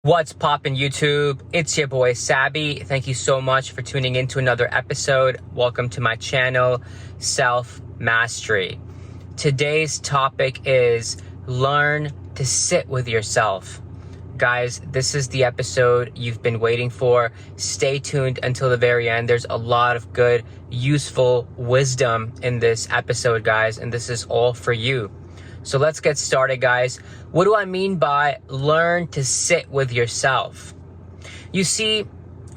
What's poppin' YouTube? It's your boy Sabby. Thank you so much for tuning in to another episode. Welcome to my channel, Self Mastery. Today's topic is learn to sit with yourself. Guys, this is the episode you've been waiting for. Stay tuned until the very end. There's a lot of good, useful wisdom in this episode, guys, and this is all for you. So let's get started, guys. What do I mean by learn to sit with yourself? You see,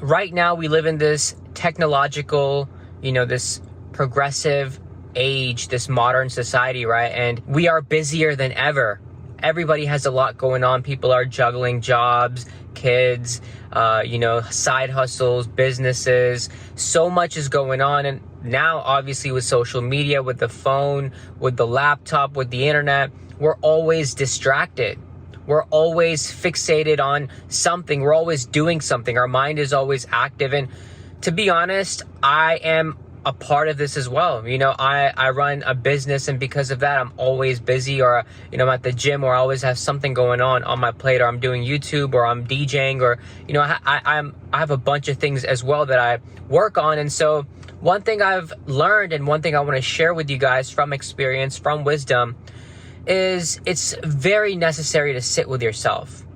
right now we live in this technological, this progressive age, this modern society, right? And we are busier than ever. Everybody has a lot going on. People are juggling jobs, kids, side hustles, businesses. So much is going on. And now, obviously, with social media, with the phone, with the laptop, with the internet, we're always distracted. We're always fixated on something. We're always doing something. Our mind is always active. And to be honest, I am a part of this as well. I run a business, and because of that, I'm always busy, or, I'm at the gym, or I always have something going on my plate, or I'm doing YouTube, or I'm DJing, or, I have a bunch of things as well that I work on. And so one thing I've learned, and one thing I want to share with you guys from experience, from wisdom, is it's very necessary to sit with yourself.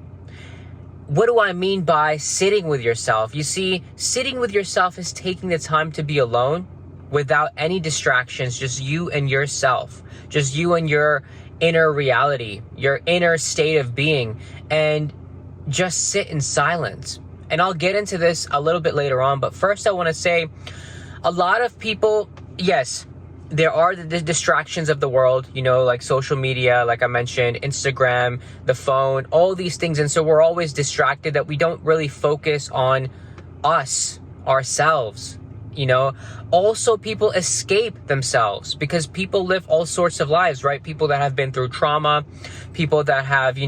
What do I mean by sitting with yourself? You see, sitting with yourself is taking the time to be alone without any distractions, just you and yourself, just you and your inner reality, your inner state of being, and just sit in silence. And I'll get into this a little bit later on, but first I want to say, a lot of people, yes, there are the distractions of the world, like social media, like I mentioned, Instagram, the phone, all these things. And so we're always distracted that we don't really focus on ourselves. Also people escape themselves because people live all sorts of lives, right? People that have been through trauma, people that have,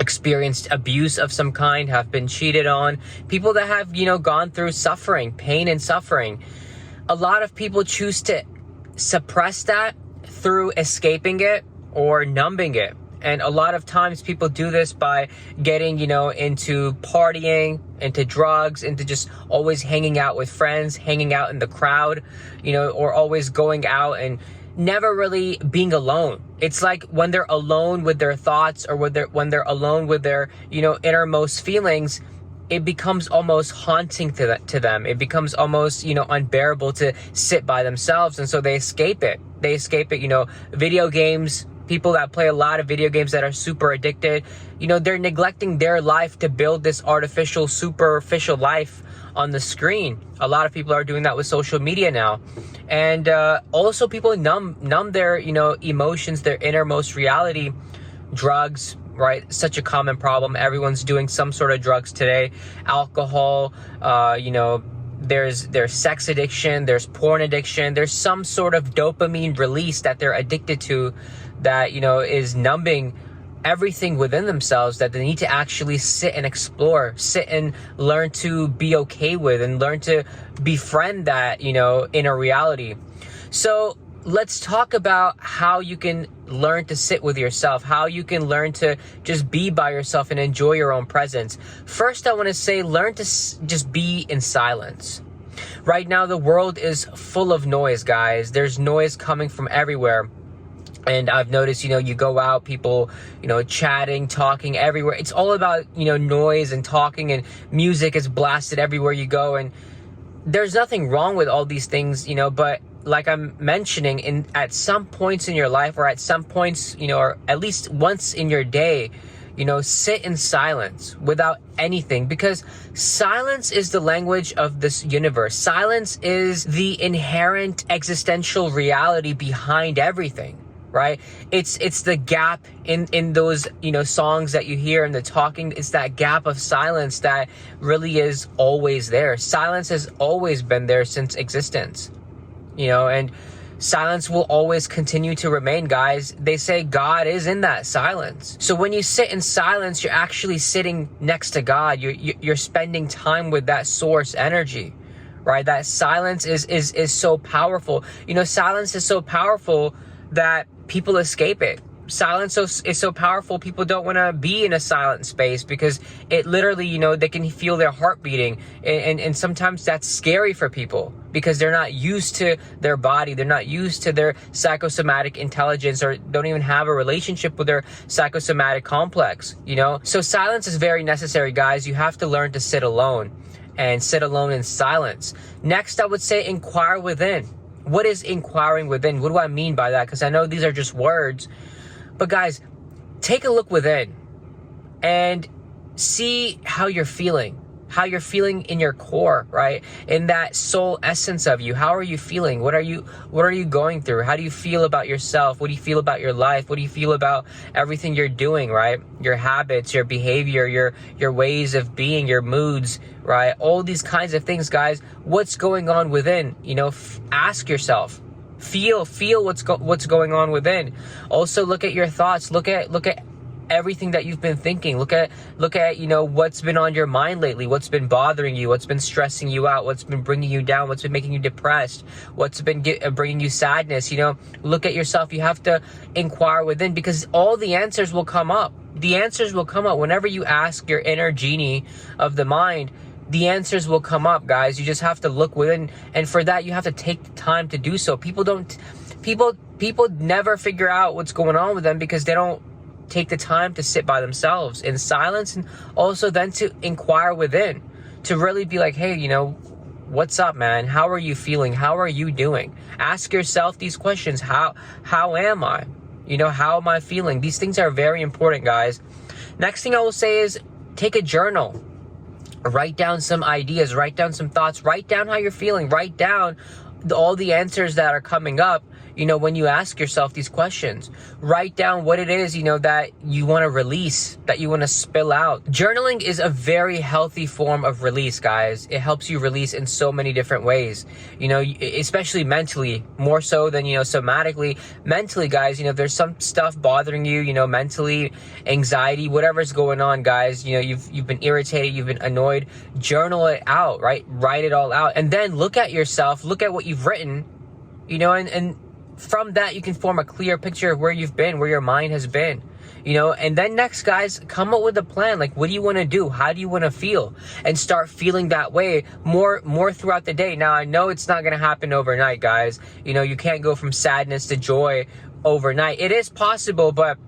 experienced abuse of some kind, have been cheated on, people that have, gone through suffering, pain and suffering. A lot of people choose to suppress that through escaping it or numbing it. And a lot of times people do this by getting, into partying, into drugs, into just always hanging out with friends, hanging out in the crowd, or always going out and never really being alone. It's like when they're alone with their thoughts, or when they're alone with their, innermost feelings, it becomes almost haunting to them. It becomes almost, unbearable to sit by themselves. And so they escape it. Video games, people that play a lot of video games that are super addicted, they're neglecting their life to build this artificial, superficial life on the screen. A lot of people are doing that with social media now. And also people numb their, emotions, their innermost reality. Drugs, right? Such a common problem. Everyone's doing some sort of drugs today. Alcohol, there's sex addiction, there's porn addiction, there's some sort of dopamine release that they're addicted to that, is numbing everything within themselves that they need to actually sit and explore, sit and learn to be okay with, and learn to befriend that, inner reality. So let's talk about how you can learn to sit with yourself, how you can learn to just be by yourself and enjoy your own presence. First, I want to say, learn to just be in silence. Right now, the world is full of noise, guys. There's noise coming from everywhere. And I've noticed, you go out, people, chatting, talking everywhere. It's all about, noise and talking, and music is blasted everywhere you go. And there's nothing wrong with all these things, but like I'm mentioning, at some points in your life, or at some points, or at least once in your day, sit in silence without anything, because silence is the language of this universe. Silence is the inherent existential reality behind everything. Right? It's the gap in those, songs that you hear, and the talking. It's that gap of silence that really is always there. Silence has always been there since existence, and silence will always continue to remain, guys. They say God is in that silence. So when you sit in silence, you're actually sitting next to God. You're spending time with that source energy, right? That silence is so powerful. Silence is so powerful that people escape it. silence is so powerful. People don't want to be in a silent space because it literally, they can feel their heart beating. And sometimes that's scary for people because they're not used to their body. They're not used to their psychosomatic intelligence, or don't even have a relationship with their psychosomatic complex, So silence is very necessary, guys. You have to learn to sit alone and sit alone in silence. Next, I would say inquire within. What is inquiring within? What do I mean by that? Because I know these are just words. But guys, take a look within and see how you're feeling in your core, right? In that soul essence of you. How are you feeling? What are you going through? How do you feel about yourself? What do you feel about your life? What do you feel about everything you're doing, right? Your habits, your behavior, your ways of being, your moods, right? All these kinds of things, guys. What's going on within? Ask yourself. Feel what's going on within. Also, look at your thoughts. Look at everything that you've been thinking. Look at what's been on your mind lately. What's been bothering you? What's been stressing you out? What's been bringing you down? What's been making you depressed? What's been bringing you sadness? Look at yourself. You have to inquire within, because all the answers will come up. The answers will come up whenever you ask your inner genie of the mind. The answers will come up, guys. You just have to look within, and for that you have to take the time to do so. People never figure out what's going on with them because they don't take the time to sit by themselves in silence, and also then to inquire within, to really be like, hey, what's up, man? How are you feeling? How are you doing? Ask yourself these questions. How am I? How am I feeling? These things are very important, guys. Next thing I will say is take a journal. Write down some ideas, write down some thoughts, write down how you're feeling, write down all the answers that are coming up, when you ask yourself these questions. Write down what it is, that you want to release, that you want to spill out. Journaling is a very healthy form of release, guys. It helps you release in so many different ways, especially mentally, more so than, somatically. Mentally, guys, if there's some stuff bothering you, mentally, anxiety, whatever's going on, guys, you've been irritated, you've been annoyed, journal it out, right? Write it all out. And then look at yourself, look at what you've written, and from that, you can form a clear picture of where you've been, where your mind has been, and then next, guys, come up with a plan. Like, what do you want to do? How do you want to feel? And start feeling that way more throughout the day. Now, I know it's not going to happen overnight, guys. You can't go from sadness to joy overnight. It is possible, but,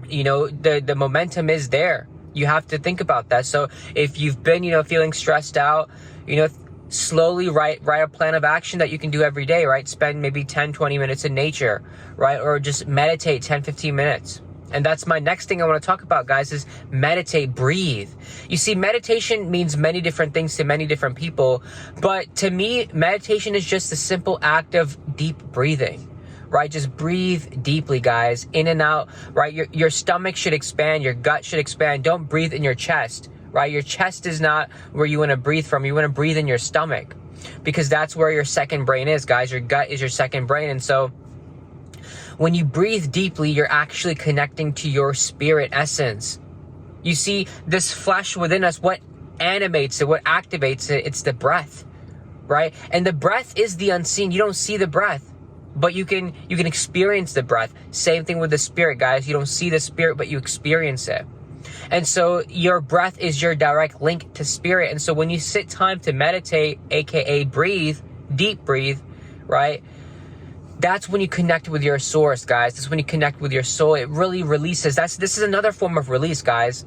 the momentum is there. You have to think about that. So if you've been, feeling stressed out, slowly write a plan of action that you can do every day, right? Spend maybe 10-20 minutes in nature, right? Or just meditate 10-15 minutes. And that's my next thing I want to talk about, guys, is meditate, breathe. You see, meditation means many different things to many different people, but to me, meditation is just a simple act of deep breathing, right? Just breathe deeply, guys, in and out, right? Your stomach should expand, your gut should expand. Don't breathe in your chest, right? Your chest is not where you want to breathe from. You want to breathe in your stomach, because that's where your second brain is, guys. Your gut is your second brain. And so when you breathe deeply, you're actually connecting to your spirit essence. You see, this flesh within us, what animates it, what activates it, it's the breath, right? And the breath is the unseen. You don't see the breath, but you can experience the breath. Same thing with the spirit, guys. You don't see the spirit, but you experience it. And so your breath is your direct link to spirit. And so when you sit time to meditate, aka breathe, deep breathe, right? That's when you connect with your source, guys. That's when you connect with your soul. It really releases. This is another form of release, guys.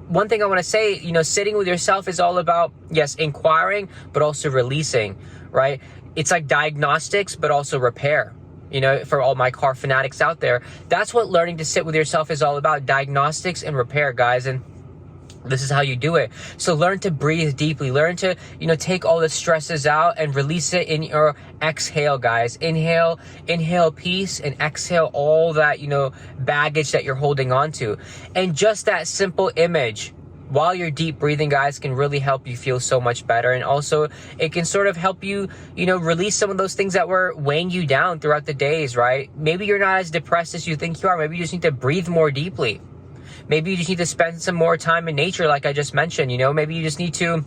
One thing I want to say, sitting with yourself is all about, yes, inquiring, but also releasing, right? It's like diagnostics, but also repair. For all my car fanatics out there, that's what learning to sit with yourself is all about. Diagnostics and repair, guys. And this is how you do it. So learn to breathe deeply. Learn to, take all the stresses out and release it in your exhale, guys. Inhale peace, and exhale all that, baggage that you're holding on to. And just that simple image while you're deep breathing, guys, can really help you feel so much better. And also it can sort of help you, release some of those things that were weighing you down throughout the days, right? Maybe you're not as depressed as you think you are. Maybe you just need to breathe more deeply. Maybe you just need to spend some more time in nature, like I just mentioned. Maybe you just need to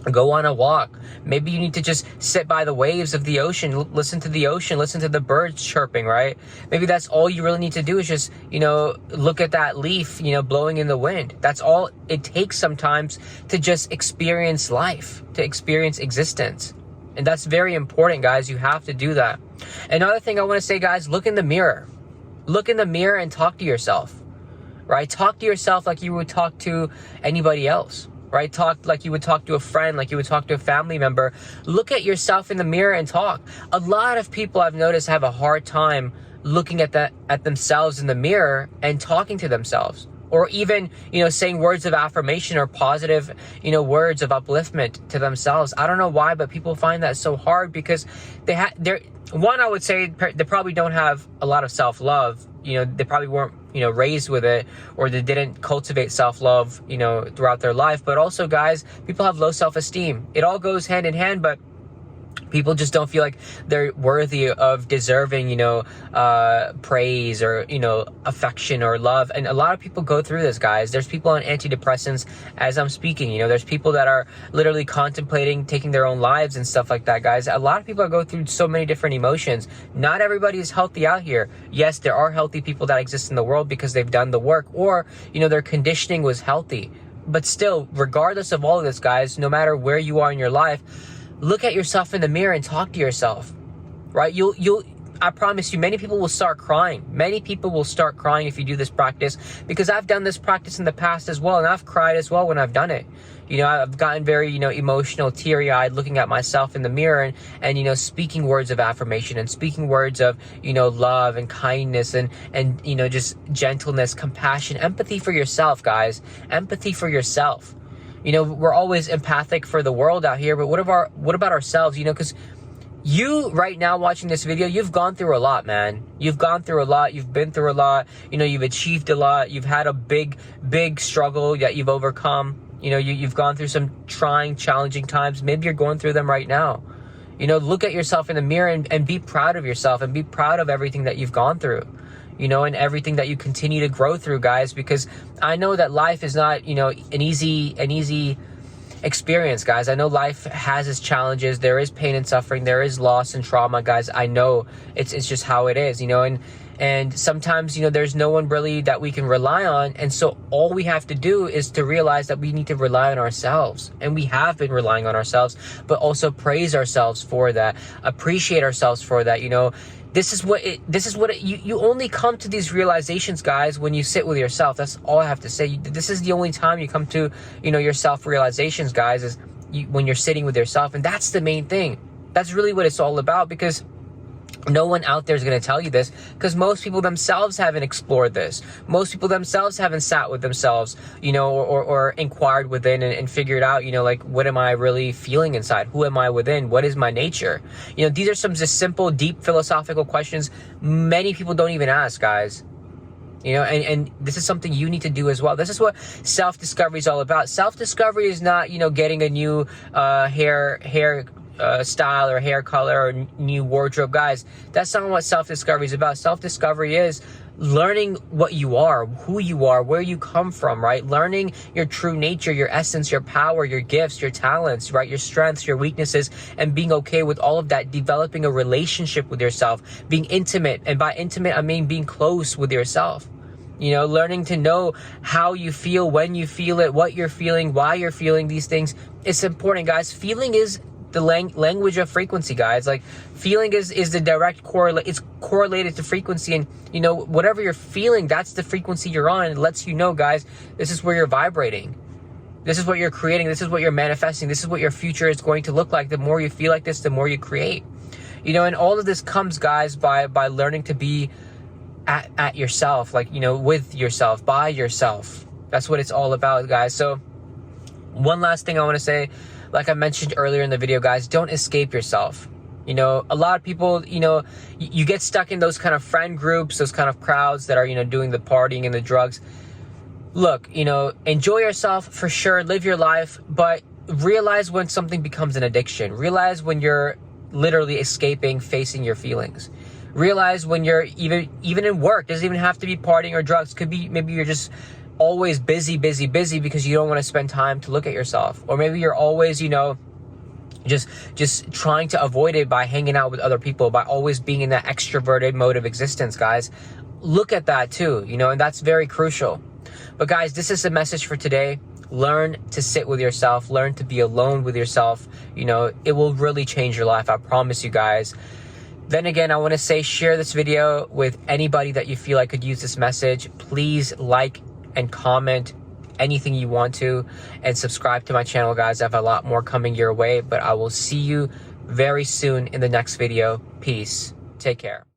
Go on a walk. Maybe you need to just sit by the waves of the ocean, listen to the ocean, listen to the birds chirping, right? Maybe that's all you really need to do is just, look at that leaf, blowing in the wind. That's all it takes sometimes to just experience life, to experience existence. And that's very important, guys. You have to do that. Another thing I want to say, guys, look in the mirror. Look in the mirror and talk to yourself, right? Talk to yourself like you would talk to anybody else. Right? Talk like you would talk to a friend, like you would talk to a family member. Look at yourself in the mirror and talk. A lot of people I've noticed have a hard time looking at themselves in the mirror and talking to themselves. Or even, saying words of affirmation or positive, words of upliftment to themselves. I don't know why, but people find that so hard because I would say they probably don't have a lot of self-love. They probably weren't, raised with it, or they didn't cultivate self-love, throughout their life. But also, guys, people have low self-esteem. It all goes hand in hand, but people just don't feel like they're worthy of deserving, praise or, affection or love. And a lot of people go through this, guys. There's people on antidepressants as I'm speaking. There's people that are literally contemplating taking their own lives and stuff like that, guys. A lot of people go through so many different emotions. Not everybody is healthy out here. Yes, there are healthy people that exist in the world because they've done the work, or, their conditioning was healthy. But still, regardless of all of this, guys, no matter where you are in your life, look at yourself in the mirror and talk to yourself, right? I promise you, many people will start crying. Many people will start crying if you do this practice, because I've done this practice in the past as well, and I've cried as well when I've done it. I've gotten very, emotional, teary-eyed looking at myself in the mirror and speaking words of affirmation and speaking words of, love and kindness and just gentleness, compassion, empathy for yourself, guys. Empathy for yourself. We're always empathic for the world out here, but what about ourselves? Because you right now watching this video, you've gone through a lot, man. You've gone through a lot. You've been through a lot. You've achieved a lot. You've had a big struggle that you've overcome. You've gone through some trying, challenging times. Maybe you're going through them right now. Look at yourself in the mirror and be proud of yourself and be proud of everything that you've gone through. And everything that you continue to grow through, guys, because I know that life is not, an easy experience, guys. I know life has its challenges. There is pain and suffering. There is loss and trauma, guys. I know it's just how it is, and sometimes, there's no one really that we can rely on. And so all we have to do is to realize that we need to rely on ourselves. And we have been relying on ourselves, but also praise ourselves for that, appreciate ourselves for that, This is what you only come to these realizations, guys, when you sit with yourself. That's all I have to say. This is the only time you come to, your self-realizations, guys, is when you're sitting with yourself. And that's the main thing. That's really what it's all about, because no one out there is going to tell you this, because most people themselves haven't explored this. Most people themselves haven't sat with themselves, or inquired within and figured out, like, what am I really feeling inside? Who am I within? What is my nature? These are some just simple, deep philosophical questions many people don't even ask, guys. And this is something you need to do as well. This is what self-discovery is all about. Self-discovery is not, getting a new hair style or hair color or new wardrobe, guys. That's not what self-discovery is about. Self-discovery is learning what you are, who you are, where you come from, right? Learning your true nature, your essence, your power, your gifts, your talents, right? Your strengths, your weaknesses, and being okay with all of that. Developing a relationship with yourself, being intimate. And by intimate, I mean being close with yourself. Learning to know how you feel, when you feel it, what you're feeling, why you're feeling these things. It's important, guys. Feeling is the language of frequency, guys. Like, feeling is the direct it's correlated to frequency, and whatever you're feeling, that's the frequency you're on. It lets you know, guys, this is where you're vibrating. This is what you're creating. This is what you're manifesting. This is what your future is going to look like. The more you feel like this, the more you create. And all of this comes, guys, by learning to be at yourself, like, with yourself, by yourself. That's what it's all about, guys. So one last thing I want to say, like I mentioned earlier in the video, guys, don't escape yourself. A lot of people, you get stuck in those kind of friend groups, those kind of crowds that are, doing the partying and the drugs. Look, enjoy yourself for sure, live your life, but realize when something becomes an addiction. Realize when you're literally escaping, facing your feelings. Realize when you're even in work, doesn't even have to be partying or drugs. Could be, maybe you're just always busy because you don't want to spend time to look at yourself. Or maybe you're always, you know, just trying to avoid it by hanging out with other people, by always being in that extroverted mode of existence, guys. Look at that too, you know, and that's very crucial. But guys, this is the message for today. Learn to sit with yourself, learn to be alone with yourself. You know, it will really change your life, I promise you guys. Then again, I want to say, share this video with anybody that you feel like could use this message. Please like and comment anything you want to, and subscribe to my channel, guys. I have a lot more coming your way, but I will see you very soon in the next video. Peace. Take care.